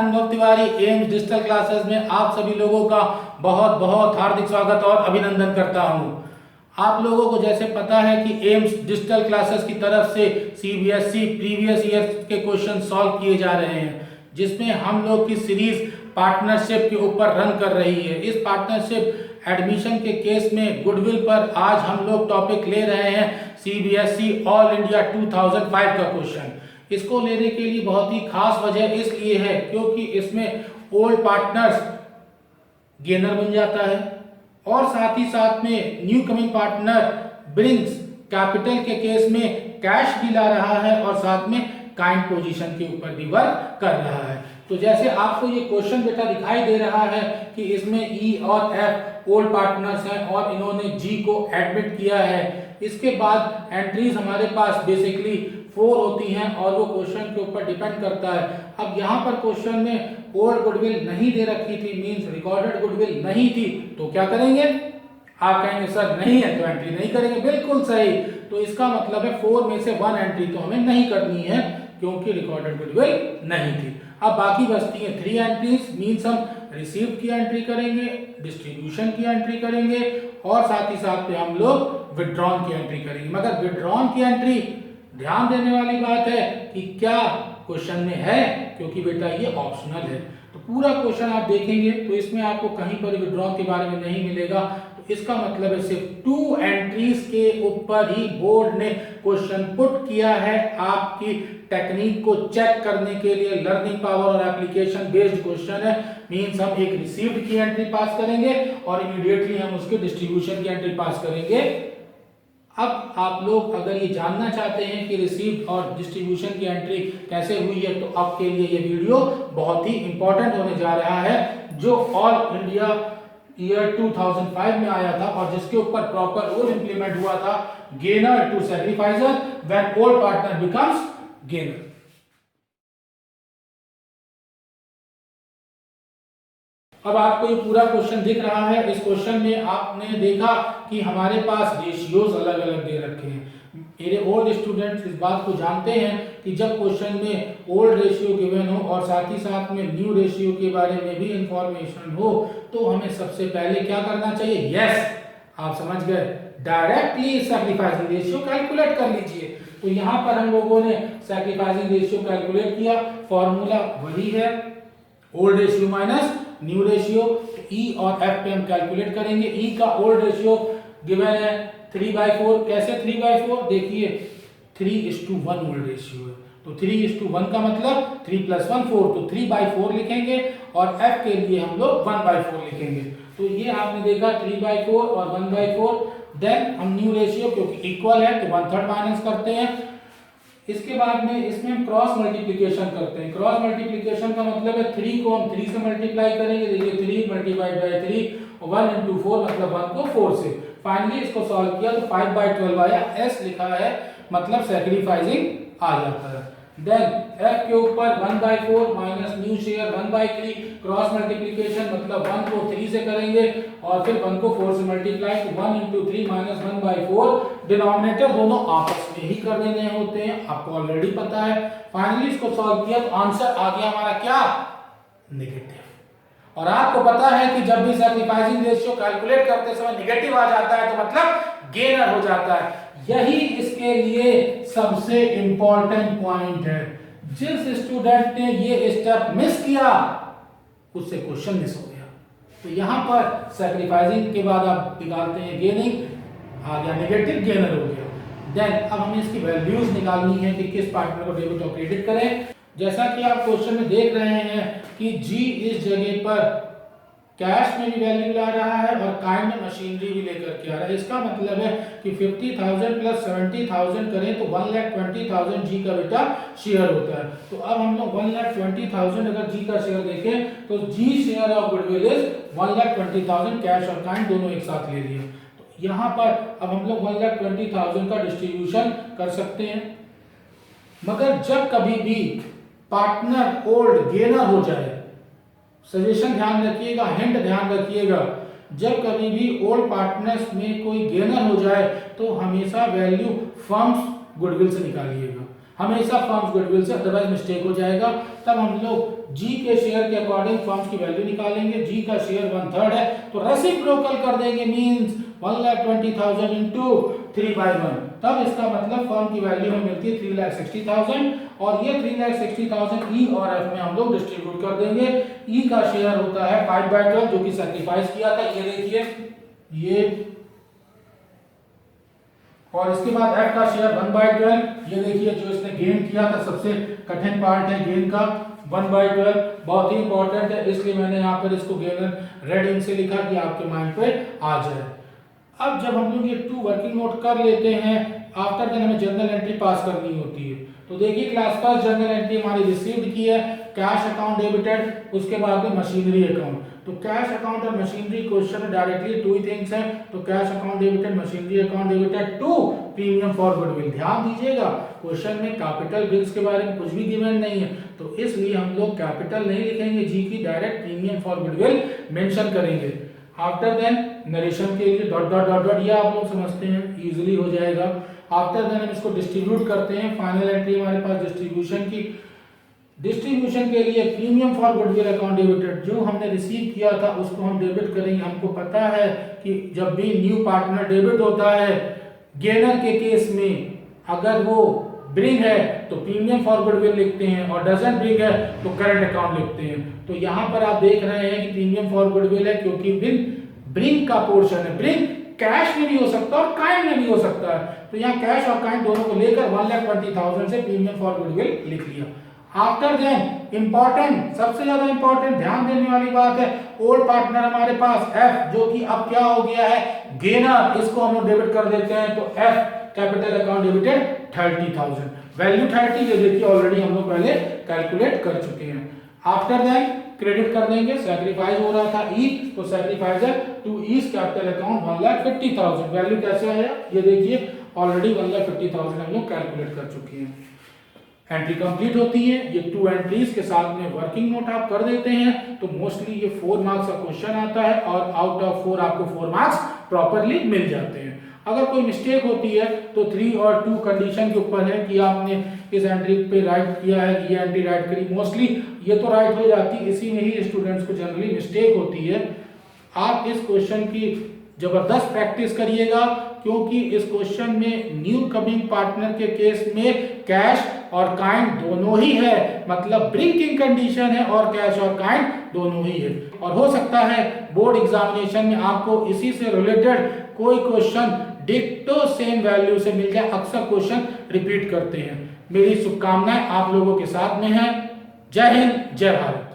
अनुभव Tiwari AIIMS digital classes में आप सभी लोगों का बहुत बहुत हार्दिक स्वागत और अभिनंदन करता हूं। आप लोगों को जैसे पता है कि एम्स डिजिटल क्लासेस की तरफ से सीबीएसई प्रीवियस ईयर के क्वेश्चन सॉल्व किए जा रहे हैं, जिसमें हम लोग की सीरीज पार्टनरशिप के ऊपर रन कर रही है। इस पार्टनरशिप एडमिशन के केस में गुडविल पर आज हम लोग टॉपिक ले रहे हैं सीबीएसई ऑल इंडिया 2005 का क्वेश्चन। इसको लेने के लिए बहुत ही खास वजह इसलिए है क्योंकि इसमें ओल्ड पार्टनर्स गेनर बन जाता है और साथ ही साथ में new coming partner brings capital के केस में कैश भी ला रहा है और साथ में काइंड पोजीशन के ऊपर भी वर्क कर रहा है। तो जैसे आपको ये क्वेश्चन बेटा दिखाई दे रहा है कि इसमें ई और एफ ओल्ड पार्टनर्स हैं और इन्होंने जी को एडमिट किया है। इसके बाद एंट्रीज हमारे पास बेसिकली 4 होती हैं और वो क्वेश्चन के ऊपर डिपेंड करता है। अब यहाँ पर क्वेश्चन में ओल्ड गुडविल नहीं दे रखी थी, मींस रिकॉर्डेड गुडविल नहीं थी, तो क्या करेंगे? आप कहेंगे सर नहीं है तो एंट्री नहीं करेंगे। बिल्कुल सही। तो इसका मतलब है 4 में से 1 एंट्री तो हमें नहीं करनी है क्योंकि रिकॉर्डेड गुडविल नहीं थी। अब बाकी बचती है 3 एंट्रीज, मींस हम रिसीव्ड की एंट्री करेंगे, डिस्ट्रीब्यूशन की एंट्री करेंगे और साथ ही साथ में हम लोग विथड्रॉन की एंट्री करेंगे। मगर विथड्रॉन की एंट्री ध्यान देने वाली बात है कि क्या क्वेश्चन में है, क्योंकि बेटा ये ऑप्शनल है। तो पूरा क्वेश्चन आप देखेंगे तो इसमें आपको कहीं पर विथड्रॉन के बारे में नहीं मिलेगा। तो इसका मतलब है सिर्फ 2 एंट्रीज के ऊपर ही बोर्ड ने क्वेश्चन पुट किया है। आपकी टेक्निक को चेक करने के लिए लर्निंग पावर और एप्लीकेशन बेस्ड क्वेश्चन है। मींस हम एक रिसीव्ड की एंट्री पास करेंगे और इमीडिएटली हम उसके डिस्ट्रीब्यूशन की एंट्री पास करेंगे। अब आप लोग अगर ये जानना चाहते हैं कि रिसीव्ड और डिस्ट्रीब्यूशन की एंट्री कैसे हुई है तो आपके लिए ये वीडियो बहुत ही इंपॉर्टेंट होने जा रहा है, जो ऑल इंडिया ईयर 2005 में आया था और जिसके ऊपर प्रॉपर रूल इंप्लीमेंट हुआ था, gainer to sacrificer when old partner becomes gainer. अब आपको ये पूरा क्वेश्चन दिख रहा है। इस क्वेश्चन में आपने देखा कि हमारे पास रेशियोज अलग अलग दे रखे हैं। मेरे ओल्ड स्टूडेंट्स इस बात को जानते हैं कि जब क्वेश्चन में ओल्ड रेशियो गिवन हो और साथ ही साथ में न्यू रेशियो के बारे में भी इंफॉर्मेशन हो तो हमें सबसे पहले क्या करना चाहिए? यस, आप समझ गए, डायरेक्टली सैक्रिफाइसिंग रेशियो कैलकुलेट कर लीजिए। तो यहाँ पर हम लोगों ने सैक्रिफाइसिंग रेशियो कैलकुलेट किया। फॉर्मूला वही है, old ratio minus new ratio. E और एफ पे हम कैलकुलेट करेंगे। ई का ओल्ड रेशियो गिवन है 3/4। कैसे 3/4? देखिए 3:1 ओल्ड रेशियो है, तो 3:1 का मतलब 3 + 1 4, तो 3/4 लिखेंगे और एफ के लिए हम लोग 1/4 लिखेंगे। तो ये आपने देखा 3/4 और 1/4। देन हम न्यू रेशियो क्योंकि इक्वल है तो 1/3 माइनस करते हैं। इसके बाद में इसमें हम क्रॉस मल्टीप्लिकेशन करते हैं। क्रॉस मल्टीप्लिकेशन का मतलब है 3 को हम 3 से मल्टीप्लाई करेंगे। देखिए 3 × 3 1 × 4 मतलब 1 को 4 से। फाइनली इसको सॉल्व किया तो 5/12 आया। एस लिखा है मतलब सैक्रिफाइसिंग आ जाता है। देन एफ के ऊपर 1/4 minus new share 1/3। Cross multiplication मतलब 1 को 3 से करेंगे और फिर 1 को 4 से मल्टीप्लाई, तो 1 × 3 - 1/4। डिनोमिनेटर दोनों आपस में ही कर देने होते हैं, आपको ऑलरेडी पता है। फाइनली इसको सॉल्व किया तो आंसर आ गया हमारा क्या? नेगेटिव। और आपको पता है कि जब भी सैक्रिफाइसिंग रेशियो कैलकुलेट करते समय नेगेटिव आ जाता है तो मतलब गेनर हो जाता है। यही इसके लिए सबसे इंपॉर्टेंट पॉइंट है। जिस स्टूडेंट ने ये स्टेप मिस किया उससे क्वेश्चन मिस हो गया। तो यहां पर सैक्रिफाइसिंग के बाद आप निकालते हैं गेनिंग, आ गया नेगेटिव, गेनर हो गया। देन अब हमें इसकी वैल्यूज निकालनी है कि किस पार्टनर को डेबिट और क्रेडिट करें। जैसा कि आप क्वेश्चन में देख रहे हैं कि जी इस जगह पर कैश में भी वैल्यू ला रहा है और काइंड में मशीनरी भी लेकर के आ रहा है। इसका मतलब है कि 50,000 + 70,000 करें तो 1,20,000 जी का बेटा शेयर होता है। तो अब हम लोग 1,20,000 अगर जी का शेयर देखें तो G share of goodwill is 1,20,000। Cash और काइंड दोनों एक साथ ले लिए। तो यहाँ पर अब हम लोग 1,20,000 का डिस्ट्रीब्यूशन कर सकते हैं। मगर जब कभी भी पार्टनर ओल्ड गेनर हो जाए, सजेशन ध्यान रखिएगा, हिंट ध्यान रखिएगा, जब कभी भी ओल्ड पार्टनर्स में कोई गेनर हो जाए तो हमेशा वैल्यू फर्म्स गुडविल से निकालिएगा। हमेशा फर्म्स गुडविल से, अदरवाइज मिस्टेक हो जाएगा। तब हम लोग जी के शेयर के अकॉर्डिंग फर्म्स की वैल्यू निकालेंगे। जी का शेयर 1/3 है तो रेसिप्रोकल कर देंगे, मींस 1,20,000 इंटू 3/1, तब इसका मतलब फर्म की वैल्यू हमें मिलती है 3,60,000 और ये 3,60,000 ई और एफ में हम लोग डिस्ट्रीब्यूट कर देंगे। ई का शेयर होता है 5/12 जो कि सैक्रिफाइस किया था, ये देखिए ये, और इसके बाद एफ का शेयर 1/12, ये देखिए जो इसने गेन किया था, सबसे कठिन पार्ट है गेन का 1/12, बहुत ही इंपॉर्टेंट है, इसलिए मैंने यहाँ पर इसको गेन रेड इंक से लिखा कि आपके माइंड पे आ जाए। अब जब हम लोग ये 2 वर्किंग नोट कर लेते हैं, आफ्टर देन हमें जर्नल एंट्री पास करनी होती है। तो देखिए क्लास पास जर्नल एंट्री हमारी रिसीव्ड की है, कैश अकाउंट डेबिटेड, उसके बाद में मशीनरी अकाउंट। तो कैश अकाउंट और मशीनरी क्वेश्चन में डायरेक्टली 2 ही थिंग्स हैं, तो cash account debited, machinery account debited to premium for goodwill. ध्यान दीजिएगा क्वेश्चन में कैपिटल बिल्स के बारे में कुछ भी गिवन नहीं है, तो इसलिए हम लोग कैपिटल नहीं लिखेंगे जी की, direct premium for goodwill mention करेंगे। आफ्टर देन नरेशन के लिए डॉट डॉट डॉट डॉट, ये आप लोग समझते हैं, इजीली हो जाएगा। आफ्टर देन हम इसको डिस्ट्रीब्यूट करते हैं, फाइनल एंट्री हमारे पास डिस्ट्रीब्यूशन की, डिस्ट्रीब्यूशन के लिए premium for goodwill account debited, जो हमने रिसीव किया था उसको हम डेबिट करेंगे। हमको पता है कि जब भी न्यू पार्टनर डेबिट होता है गेनर के केस में, अगर वो ब्रिंग है तो प्रीमियम फॉर गुडविल लिखते हैं और डजंट ब्रिंग है तो करंट अकाउंट लिखते हैं। तो यहाँ पर आप देख रहे हैं कि प्रीमियम फॉर गुडविल है क्योंकि ब्रिंग का पोर्शन है। ब्रिंग कैश में भी हो सकता है और काइंड में भी हो सकता है, तो यहाँ कैश और काइंड दोनों को लेकर 1,20,000 से प्रीमियम फॉर गुडविल लिख लिया। आफ्टर देन इंपॉर्टेंट, सबसे ज्यादा इंपॉर्टेंट ध्यान देने वाली बात है, ओल्ड पार्टनर हमारे पास एफ, जो कि अब क्या हो गया है गेनर, इसको हम लोग डेबिट कर देते हैं। तो F capital account debited 30,000, value 30, ये देखिए ऑलरेडी हम लोग पहले कैलकुलेट कर चुके हैं। आफ्टर देन क्रेडिट कर देंगे, सैक्रिफाइस हो रहा था ई, तो sacrifice to east capital account 1,50,000, value कैसे आया ये देखिए, ऑलरेडी 1,50,000 हम लोग कैलकुलेट कर चुके हैं। एंट्री कंप्लीट होती है, ये 2 एंट्रीज के साथ में वर्किंग नोट आप कर देते हैं तो मोस्टली ये 4 मार्क्स का क्वेश्चन आता है और आउट ऑफ 4 आपको 4 मार्क्स प्रॉपरली मिल जाते हैं। अगर कोई मिस्टेक होती है तो 3 और 2 कंडीशन के ऊपर है कि आपने इस एंट्री पे राइट किया है, ये एंट्री राइट करी, मोस्टली ये तो राइट हो जाती है, इसी में ही स्टूडेंट्स को जनरली मिस्टेक होती है। आप इस क्वेश्चन की जबरदस्त प्रैक्टिस करिएगा क्योंकि इस क्वेश्चन में न्यू कमिंग पार्टनर के केस में कैश और काइंड दोनों ही है, मतलब ब्रिंकिंग कंडीशन है और कैश और काइंड दोनों ही है। और हो सकता है बोर्ड एग्जामिनेशन में आपको इसी से रिलेटेड कोई क्वेश्चन डिक्टो सेम वैल्यू से मिल जाए, अक्सर क्वेश्चन रिपीट करते हैं। मेरी शुभकामनाएं आप लोगों के साथ में है। जय हिंद, जय भारत।